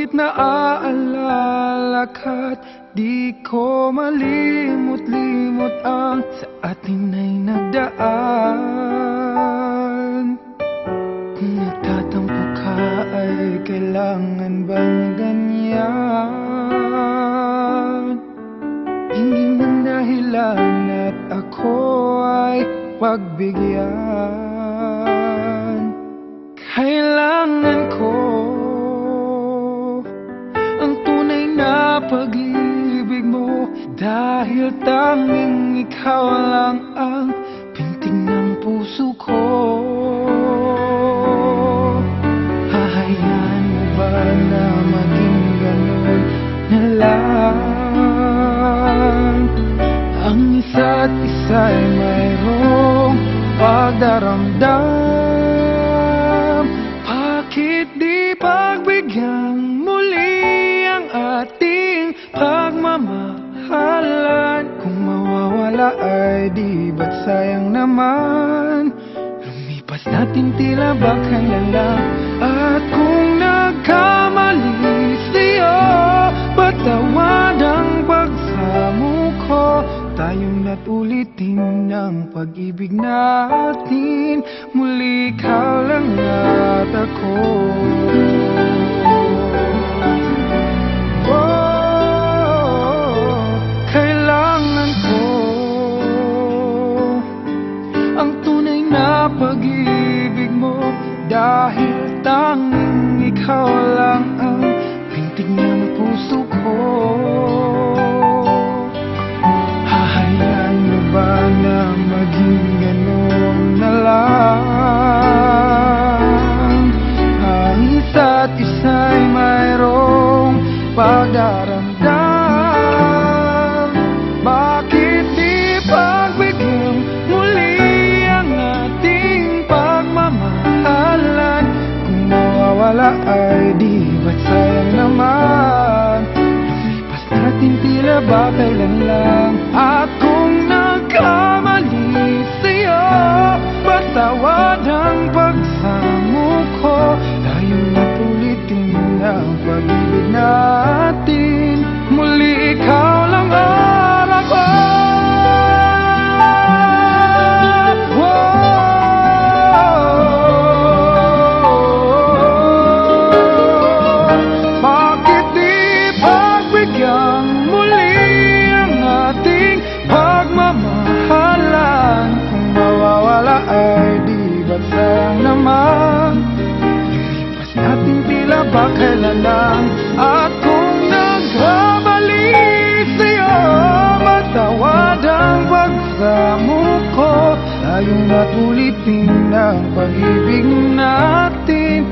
Ngunit naaalala ka't di ko malimot-limot ang sa atin ay nagdaan. Kung nagtatampo ka ay kailangan bang ganyan? Hindi man dahilan at ako ay pagbigyan. Kailangan ko ang tunay na pag-ibig mo, dahil tanging ikaw lang ang pintig ng puso ko. Hahayaan mo ba na maging ganun na lang? Ang isa't isa'y mayroong pagdaramdam. Bakit di pagbigyan muli ang ating pagmamahalan? Kung mawawala ay di ba't sayang naman? Lumipas natin tila ba kailan lang? At kung nagkamali sa'yo, patawad ang pagsamo ko. Tayong na't ulitin ang pag-ibig natin, muli ikaw lang at ako. Kailangan ko ang tunay na pag-ibig mo, dahil tanging ikaw lang ang pintig ng puso ko. Hahayaan mo ba na maging ganun na lang? Ang isa't isa'y mayroong pagdaramdam. Bakit di pagbigyan muli ang ating pagmamahalan? Kung mawawala ay di ba't sayang naman? Lumipas natin tila ba kailan lang? At kung nagkamali sa'yo, patawad ang pagsamo ko. Tayo na't ulitin ang pag-ibig natin, muli ikaw lang at ako. Bakit di pagbigyan muli ang ating pagmamahalan? Kung mawawala ay di ba't sayang naman? Lumipas natin tila ba kailan lang? At kung nagkamali sa'yo, matawad ang pagsamo ko. Tayong na't ulitin ang pag-ibig natin,